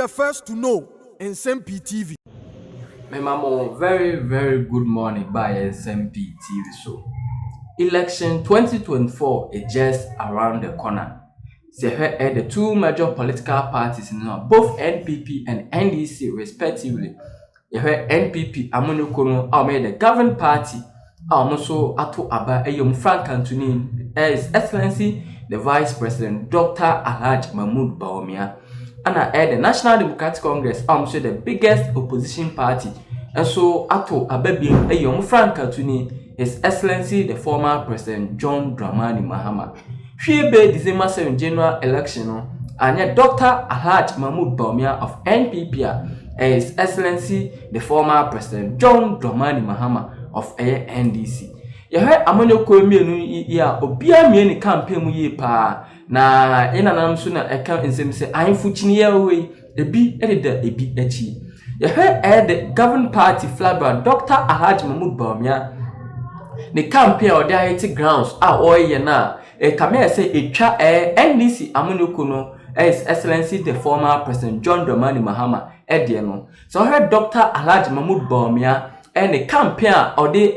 the first to know Nsem-Pii TV. My mama, very good morning by Nsem-Pii TV. So, election 2024 is just around the corner. The two major political parties now, both NPP and NDC respectively. NPP amonokono made the governing party also ato aba Frank Anthony His Excellency the Vice President Dr. Bawumia. And the National Democratic Congress so the biggest opposition party. And so ato ababi Frank Anthony His Excellency the former President John Dramani Mahama. Kube December 7 general election and Dr. Bawumia of NPP His Excellency the former President John Dramani Mahama of NDC. Yehe amanyoko mienu ya obia mieni campaign mu ye pa na enanam so na eka nsem se ahemfuchini ya we ebi ededa ebi echi. Yehe the governing party flagbearer Dr. Bawumia the campaign or the grounds oye na kame say etwa NDC amanyoko no His Excellency the former President John Dramani Mahama no. So I heard Dr. Bawumia and the campaign or the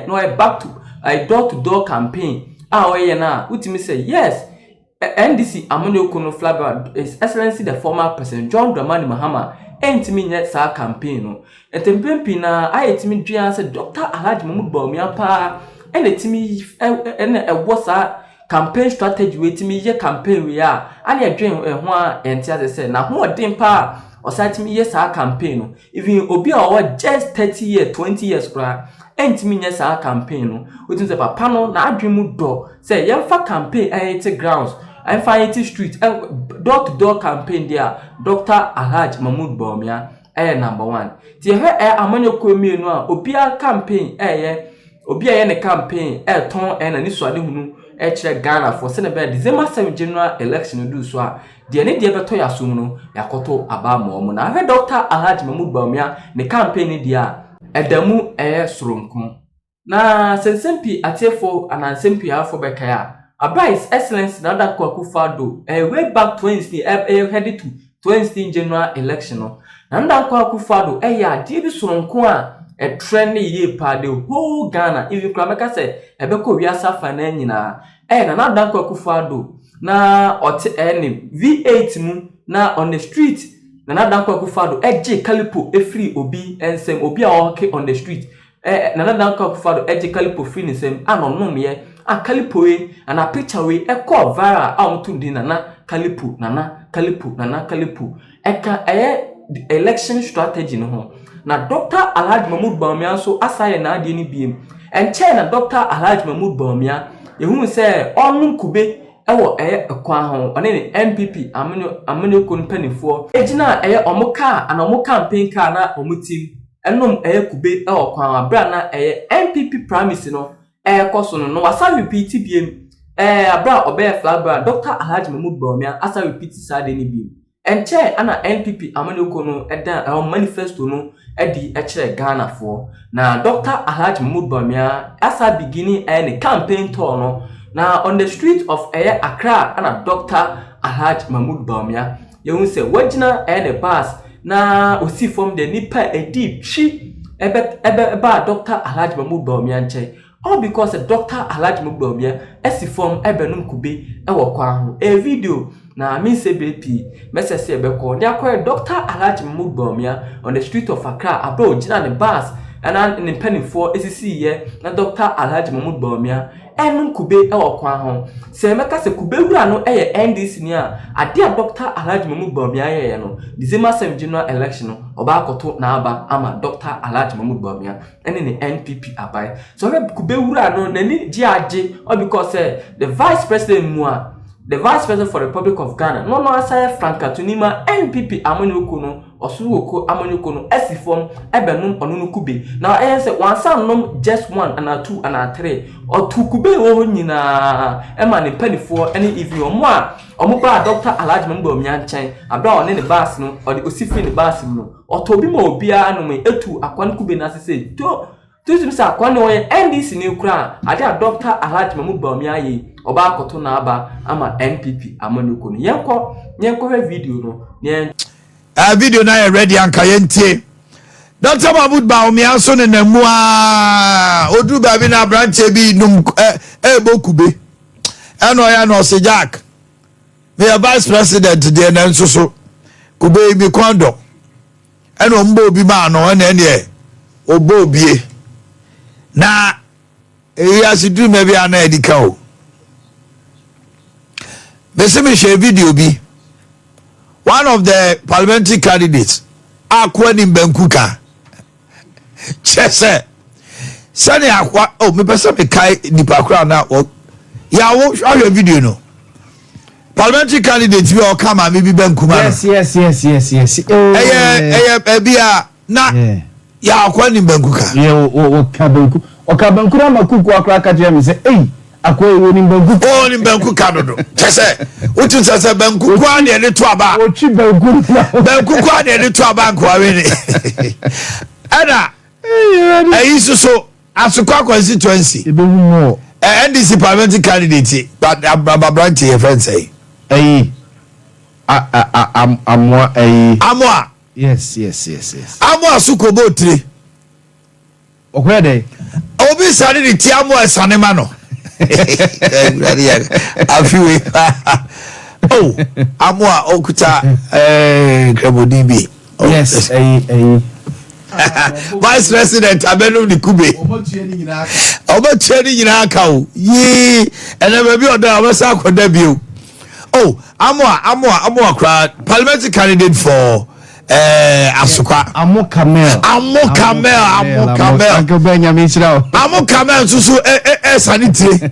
no back to a door-to-door campaign. Na utimi say yes. NDC amonoko no flagbearer His Excellency the former President John Dramani Mahama entimi nyet sa campaign no. Etempempi na ayetimi dua say Dr. Bawumia pa enetimi sa campaign strategy wetimi ye campaign we a ani adwen ho a entia say na ho odin pa osatimi yes our campaign even obi a just 30 years 20 years kra entimi yes our campaign no wetin say papa no na adwemu do say yemfa campaign ayete grounds and find street door to door campaign there Dr. Bawumia number 1 ti he amanyoko mienu a obi a campaign obi a ne campaign ton na ni so ade hunu chere Ghana for Senegal December 7 general election do so a de ne de beto yasum no yakoto aba mo na he Dr. Bawumia ne campaign dia edamu soronko na Nsem-Pii atefo ana Nsem-Pii afo bekaya aba His Excellency na da Akufo-Addo way back 20 headed to 20 general election no na da Akufo-Addo ya de bi soronko a trend ye pa the whole Ghana even Krameka say ebeko wiasa fa na nyina na da Akufo-Addo na ote V8 mu na on the street na da Akufo-Addo eje kalipo free obi ensem obi a walk on the street na da Akufo-Addo eje kalipo free nsem anonom ye kalipo we na picture we ekọ viral ontundi na kalipo kalipo eka election strategy no ho na Dr. Bawumia so asaye na ade ni biem enche na Dr. Bawumia ehun se onu Kube ewo ekwan ho one ne NPP amanyoko npanifo ejina omoka ana omo campaign car na omutim enom Kube kwan abra na NPP promise no koso no wasa repeat biem abra obe flagbearer Dr. Bawumia asa repeat sade ni biem enche ana NPP amanyoko no eda manifesto no edi chere Ghana for na Dr. Bawumia asa beginning any campaign tour no na on the street of Accra ana Dr. Bawumia you say wajina the bus na osi from the nipa edi chi ebe ba Dr. Bawumia nche all because Dr. Bawumia esi from ebenum Kube ewo kwa ho video na Nsem-Pii message ebeko they acquire Dr. Bawumia on the street of Accra abro gina the bus and in penny for ACC ye na Dr. Bawumia enum Kube ewo kwa ho se meka se Kube wura no NDC ni a ade a Dr. Bawumia ye no December 7 general election no oba akoto na aba ama Dr. Bawumia ene ne NPP abai so Kube wura no nani ji age or because the vice president mua the Vice President for the Republic of Ghana, no asaya Frank Anthony NPP amanyoko no osuwoko amanyoko no esifom ebenum onunu Kube. Now say one son nom just one and two and three or two Kube wo nyina ema ne panifo any even omo ba Dr. Bawumia nchen abra one ne bus no or the osifi ne bus no otobi ma obia no me etu akwan Kube na sese to simsa akwan no NDC ne kura ade Dr. Bawumia yi oba akoto na aba ama NPP amanyoko no yenko video no video na ready anka yentie. Dr.Bawumia so ne namua odu ba bi na branche bi num ebo Kube. Eno ya no se Jack. Me vice president de na nso so. Kube bi kondo. Eno mbo bi ma no ene ene obo bie. Na eyi asidu me bi ana edika o. Me share video bi. One of the parliamentary candidates Akwani Benkuka. Chese. Sani akwa me pesa me kai nipa kra na o. Ya wo hwa video no. Parliamentary candidate bi o kama me bi Benkuma. Yes. Bia na ya Akwani Benkuka. O kabenku. O kabenku ma kuku akra ka je me say akwa ewo ni Benkuka. O ni Benkuka dodo. Chese. Utu sese Benkuka na ne to aba. O chi Benkuka. Benkuka na ne to aba nkwa we ni. Ana so asukwa constituency NDC parliamentary candidate but branch your friend say amwa yes amwa sukobo 3 okwede obi sare ni ti amwa sanema no afiwe oh amwa okuta krebodibi yes Vice President Abenu ni Kube. Omo tieni nyina aka o. Yi, ene be bi oda obesa akoda bio. Oh, amwa kra parliamentary candidate for Asukwa. Amo Kamel. Uncle Benjamin Chira. Amo Kamel susu sanitire.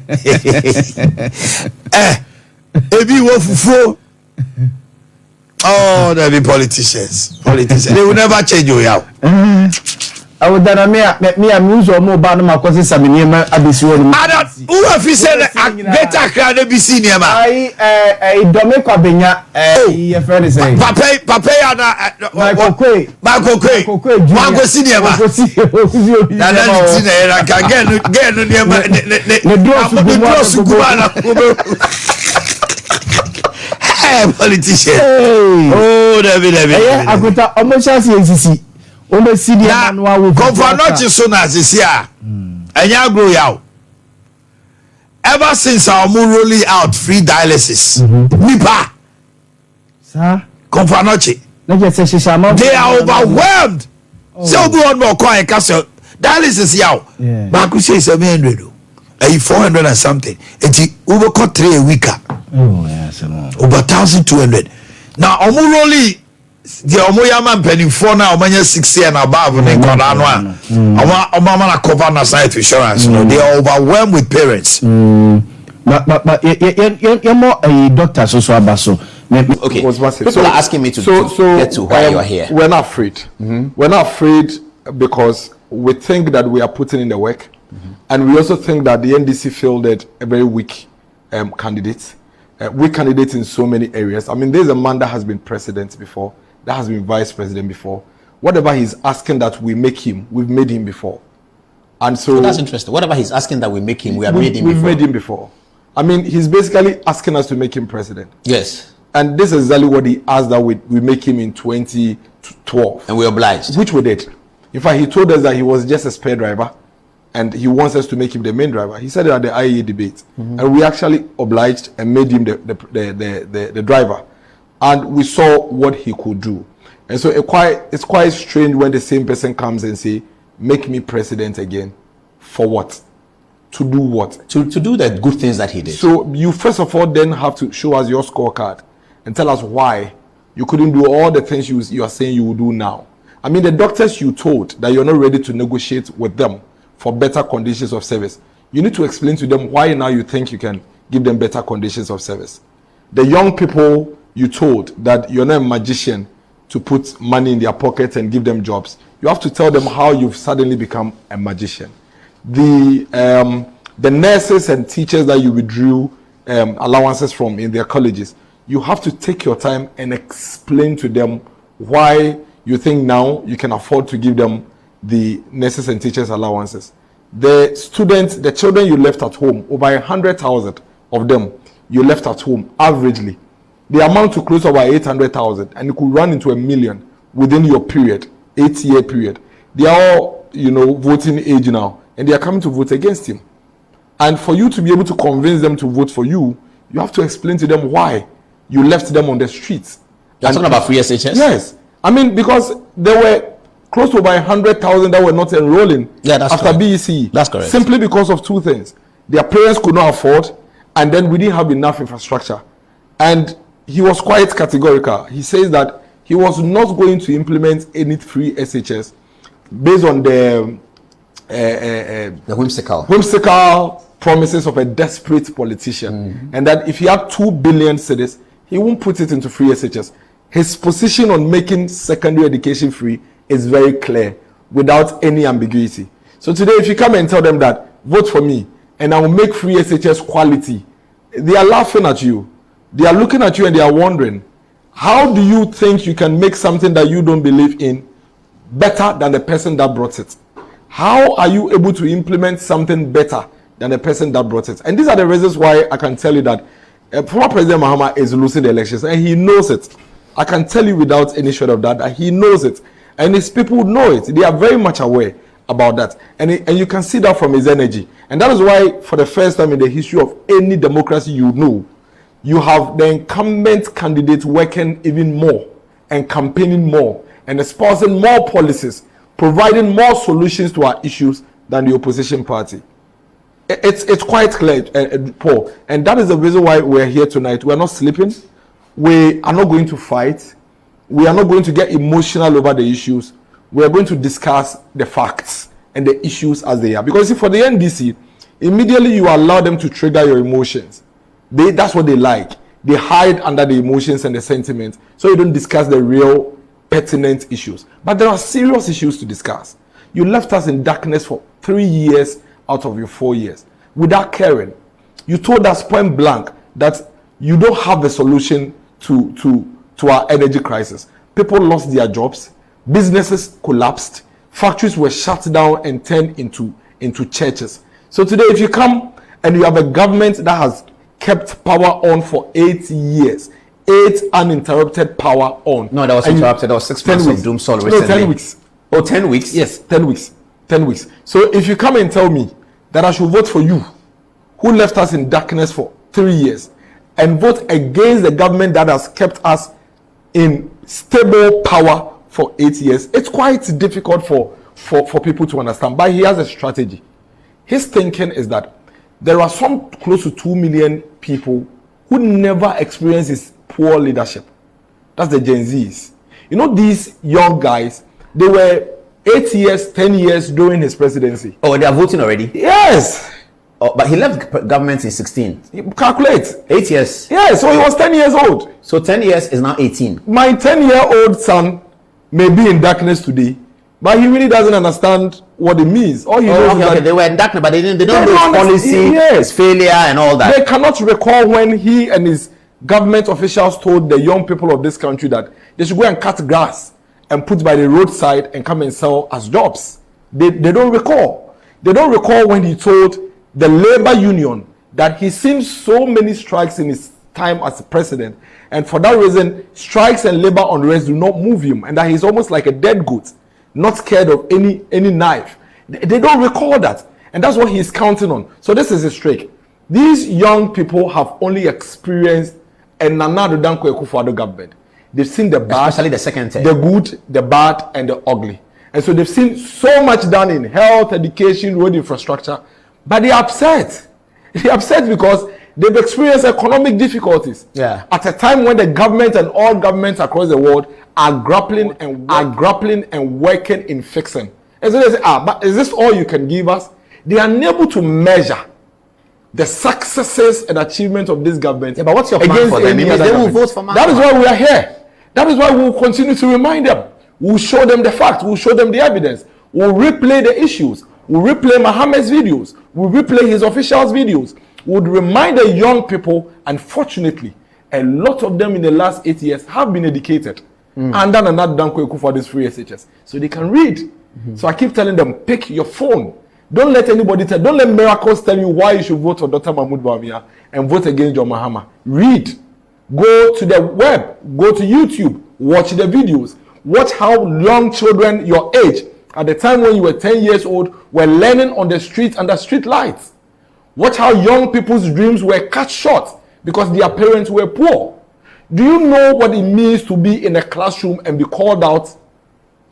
Ebi wo fufuo. Oh, they be politicians. They will never change you out. I would done me amuse or more bad my causes some in abisi. Who have you said better crowd be seen here? I Domeco Benya, a friend is saying, Papa, Michael Quay, Marco Senior. I can get politician. Oh, David. I got almost as easy. Almost see the manual. Come for not just soon as this year. And you grow out. Ever since our move rolling out free dialysis, Nipa, sir, come for not. They are overwhelmed. So go on more quiet castle. Dialysis yaw. Back say 700. 400 and something. It's over 3 a week. Oh, yes, over 1,200. Now, Omuroli, the Omoyaman penny for now, 60 and above, and Omama cover na site insurance. They are overwhelmed with parents. But you're more a doctor, so abaso. Okay, people are asking me to get to why you are here. We're not afraid. We're not afraid because we think that we are putting in the work, and we also think that the NDC fielded a very weak candidate. Weak candidate in so many areas. I mean, there's a man that has been president before, that has been vice president before. Whatever he's asking that we make him, we've made him before. And so that's interesting. Whatever he's asking that we make him, we've made him before. I mean, he's basically asking us to make him president. Yes. And this is exactly what he asked that we make him in 2012. And we obliged. Which we did. In fact, he told us that he was just a spare driver and he wants us to make him the main driver. He said it at the IEA debate. And we actually obliged and made him the driver. And we saw what he could do. And so it's quite strange when the same person comes and say, make me president again. For what? To do what? To do the good things that he did. So you first of all then have to show us your scorecard and tell us why you couldn't do all the things you are saying you will do now. I mean, the doctors you told that you're not ready to negotiate with them for better conditions of service. You need to explain to them why now you think you can give them better conditions of service. The young people you told that you're not a magician to put money in their pockets and give them jobs. You have to tell them how you've suddenly become a magician. The nurses and teachers that you withdrew allowances from in their colleges, you have to take your time and explain to them why you think now you can afford to give them the nurses and teachers allowances. The students, the children you left at home, over 100,000 of them you left at home averagely. they amount to close to about 800,000, and it could run into 1 million within your period, 8-year period. They are all, voting age now, and they are coming to vote against him. And for you to be able to convince them to vote for you, you have to explain to them why you left them on the streets. You're talking about free SHS? Yes. I mean, because there were close to about 100,000 that were not enrolling after correct. BEC. That's correct. Simply because of two things. Their parents could not afford, and then we didn't have enough infrastructure. And he was quite categorical. He says that he was not going to implement any free SHS based on the whimsical promises of a desperate politician. And that if he had 2 billion cedis, he won't put it into free SHS. His position on making secondary education free is very clear, without any ambiguity. So today, if you come and tell them that, vote for me, and I will make free SHS quality, they are laughing at you. They are looking at you and they are wondering, how do you think you can make something that you don't believe in better than the person that brought it? How are you able to implement something better than the person that brought it? And these are the reasons why I can tell you that former President Mahama is losing the elections, and he knows it. I can tell you without any shred of doubt that he knows it, and his people know it. They are very much aware about that, and you can see that from his energy. And that is why, for the first time in the history of any democracy, you have the incumbent candidate working even more and campaigning more and espousing more policies, providing more solutions to our issues than the opposition party. It's quite clear, Paul, and that is the reason why we're here tonight. We're not sleeping. We are not going to fight. We are not going to get emotional over the issues. We are going to discuss the facts and the issues as they are. Because see, for the NDC, immediately you allow them to trigger your emotions. That's what they like. They hide under the emotions and the sentiments, so you don't discuss the real pertinent issues. But there are serious issues to discuss. You left us in darkness for 3 years out of your 4 years without caring. You told us point blank that you don't have a solution to our energy crisis. People lost their jobs, businesses collapsed, factories were shut down and turned into churches. So today, if you come and you have a government that has kept power on for 8 years, 8 uninterrupted power on. No, that was interrupted. That was 6 months of doom sol recently. No, 10 weeks. Oh, 10 weeks? Yes, 10 weeks. 10 weeks. So if you come and tell me that I should vote for you, who left us in darkness for 3 years, and vote against the government that has kept us in stable power for 8 years, it's quite difficult for people to understand. But he has a strategy. His thinking is that there are some close to 2 million people who never experienced his poor leadership. That's the Gen Zs. These young guys, they were 8 years, 10 years during his presidency. Oh, they are voting already? Yes. Oh, but he left government in 16. Calculate. 8 years. Yeah, so he was 10 years old. So 10 years is now 18. My 10-year-old son may be in darkness today, but he really doesn't understand what it means. All he knows is that they were in darkness, but they don't know his policy, his failure, and all that. They cannot recall when he and his government officials told the young people of this country that they should go and cut grass and put by the roadside and come and sell as jobs. They don't recall. They don't recall when he told the labor union that he's seen so many strikes in his time as president, and for that reason, strikes and labor unrest do not move him, and that he's almost like a dead goat, not scared of any knife. They don't recall that, and that's what he's counting on. So this is his trick. These young people have only experienced a Nana Addo Dankwa Akufo-Addo government. They've seen the bad, especially the second term, the good, the bad, and the ugly. And so they've seen so much done in health, education, road infrastructure, but they're upset. They're upset because they've experienced economic difficulties. Yeah. At a time when the government and all governments across the world are grappling and working in fixing. And so they say, but is this all you can give us? They are unable to measure the successes and achievements of this government. Yeah, but what's your plan for them? They will vote for Mahama. That is why we are here. That is why we will continue to remind them. We'll show them the facts. We'll show them the evidence. We'll replay the issues. We'll replay Mahama's videos. We'll replay his officials' videos. We'll remind the young people, and fortunately, a lot of them in the last 8 years have been educated. And then another Dankwa Akufo this free SHS. So they can read. So I keep telling them, pick your phone. Don't let anybody don't let miracles tell you why you should vote for Dr. Bawumia and vote against John Mahama. Read. Go to the web, go to YouTube, watch the videos, watch how young children your age, at the time when you were 10 years old, were learning on the street under street lights. Watch how young people's dreams were cut short because their parents were poor. Do you know what it means to be in a classroom and be called out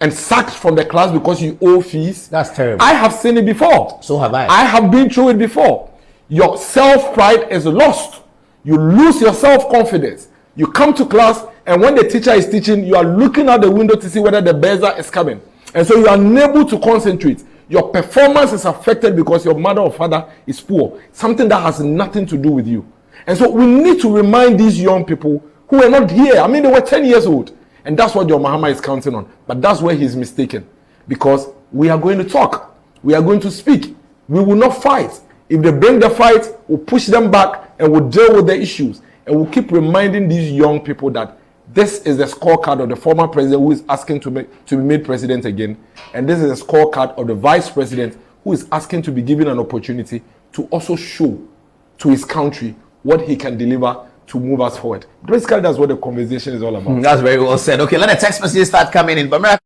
and sacked from the class because you owe fees? That's terrible. I have seen it before. So have I. I have been through it before. Your self-pride is lost. You lose your self-confidence. You come to class, and when the teacher is teaching, you are looking out the window to see whether the buzzer is coming. And so you are unable to concentrate. Your performance is affected because your mother or father is poor. Something that has nothing to do with you. And so we need to remind these young people who are not here. I mean, they were 10 years old. And that's what your Mahama is counting on. But that's where he's mistaken. Because we are going to talk. We are going to speak. We will not fight. If they bring the fight, we'll push them back and we'll deal with the issues. And we'll keep reminding these young people that this is the scorecard of the former president who is asking to be made president again. And this is the scorecard of the vice president who is asking to be given an opportunity to also show to his country what he can deliver to move us forward. Basically, that's what the conversation is all about. That's very well said. Okay, let the text messages start coming in. But